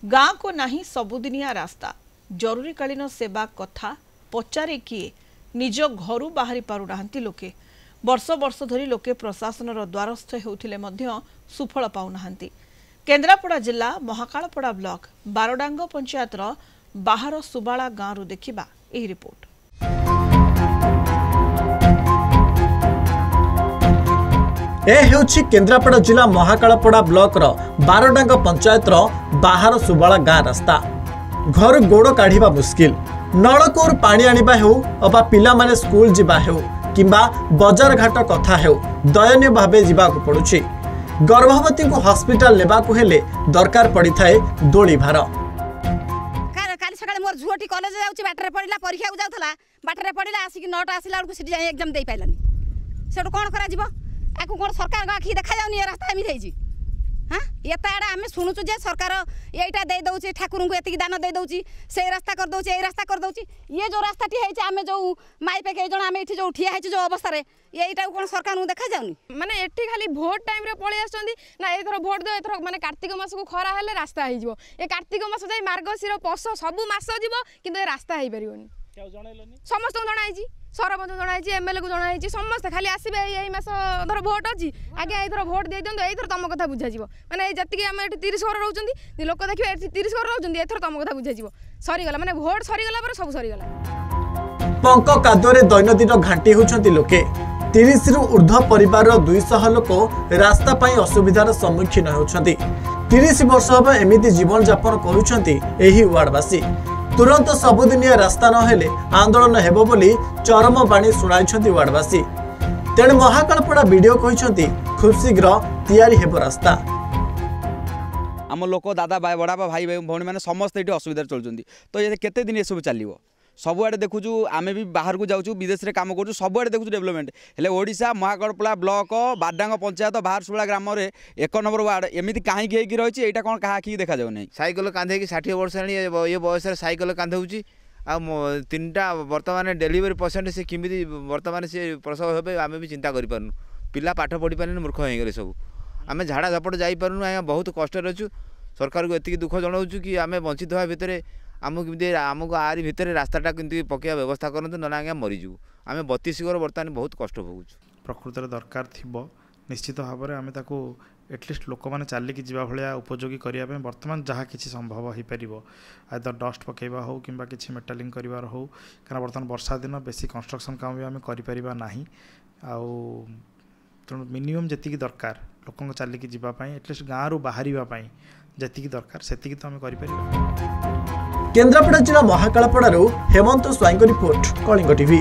गाँ को नहीं सबुदिनिया रास्ता जरूरीकालीन सेवा कथा पचारे किए निज घर बाहरी पारुना लोके वर्ष वर्ष धरी लोके प्रशासन द्वारस्थ होउथिले मध्य सुफल पाउना। केन्द्रापड़ा जिला महाकालपड़ा ब्लॉक बारडांग पंचायतर बाहर सुबाला गाँव देखिबा एही रिपोर्ट। केन्द्रापड़ा जिला महाकालपड़ा ब्लॉक बारडांग पंचायतर बाहर सुबाला गाँ रास्ता घर गोड़ काढ़ा मुस्किल नलकूर पानी आनिबा हेउ अबा पिला माने स्कूल जिबा हेउ किंबा बजार घाट कथा हेउ दयनीय भावे जिबाकु पड़ुछि। गर्भवती को हॉस्पिटल लेबाकु हेले दरकार पड़ी थाए दोली भार। काली सकाळे मोर झुओटी कॉलेज जाउछि बाटरे पड़िला परीक्षा को जाउथला बाटरे पड़िला आसी कि 9टा आसिला को सिटी जाय एग्जाम देई पाइलानी सेटो कोन करा जिवो आकु कोन सरकार आखि देखा जाउनी रास्ता एमि देइछि। हाँ एत आड़े आम शुणुचु जे सरकार यहीटा दे दौर ठाकुर को एति दान दे दौर से रास्ता कर दौर ये रास्ता कर दौर ये जो रास्ता आम जो माई पे कई जन आम ये जो ठिया जो अवस्था यहीटा कौन सरकार को देखा जाऊनी माने एठी खाली भोट टाइम रे पळे आछंदी ना एथर भोट दे एथर माने कार्तिक मास को खरा हेले रास्ता हो जिवो ए कार्तिक मास जाई मार्गशीर पौष सबु मास जिवो किंतु ए रास्ता हेई परियोनी केउ जणाइलोनी समस्त जणाइछि सरपंच जणाइछि एमएलए को जणाइछि समस्त खाली आसीबे एई मास धर भोट अछि आगे एथर भोट दे दियंतो एथर तम कथा बुझा जिवो माने ए जति हम एठी 30 घर रहउचंदी लोक देखिबे एठी 30 घर रहउचंदी एथर तम कथा बुझा जिवो सरी गला माने भोट सरी गला पर सब सरी गला। पंक कादोरे दैनंदिन घांटी होउचंदी लोके 30 रु ऊर्ध्व परिवार 200 लोक रास्ता पाई असुविधार सम्मुखीन होउचंदी। 30 वर्ष हबा एमिति जीवन यापन करूचंती एही वार्डवासी। तुरंत सबुदिनिया रास्ता न हेले आंदोलन हेबो बोली चरम बाणी सुनाइछंती वार्डवासी। तेणे महाकालपड़ा वीडियो कहिछंती खूब शीघ्र तैयारी हेबो रास्ता। आम लोक दादा बड़ा भाई भौणी मैंने समस्त ये असुविधा चलुँच तो ये केते दिन ये सब चलो सबुआड़े देखुचु आम भी बाहर को जाऊँ विदेश में कम करूँ सबुआड़े देखुँ डेवलपमेंट हेले ओडिशा महाकालपड़ा ब्लॉक बारडांग पंचायत बाहर सुबला ग्राम में 1 नंबर वार्ड एमती कहीं रही है कौन क्या देखा जाऊना साइकेल कांधे 60 वर्ष ये बयस साइकेल कांधे आ 3टा बर्तमान डेलीवरी पेसेंट से किमी बर्तमान से प्रसव हे आम भी चिंता करूँ पिला पाठ पढ़ी पारे मूर्ख हो गए सब आम झाड़ा झपट जापरूँ आज्ञा बहुत कष्ट अच्छु सरकार को एति दुख जनाऊँ कि आम वंचित होगा भितर आमको आरी भितर रास्ताटा किंतु पकड़ा व्यवस्था करूँ ना आज्ञा मरीजु आम 32 घर बर्तमान बहुत कष्ट भोगुँ। प्रकृत दरकार थी निश्चित भाव में आम ताको एटलिस्ट लोक मैंने चलिकी जा भाया उपयोगी करने बर्तमान जहाँ किसी संभव हो पार आदर डस्ट पकेबा हो कि किसी मेटालिंग करार हो क्या बर्तमान वर्षा दिन बेसी कंस्ट्रक्शन काम भी आम करना तेणु मिनिमम जी दरकार लोक चलिकी जावाई एटलिस्ट गाँव रू बाहर जी दरकार से तो आम कर। केन्द्रापड़ा जिला महाकालपड़ारू हेमंत स्वाईं रिपोर्ट कलिंग टीवी।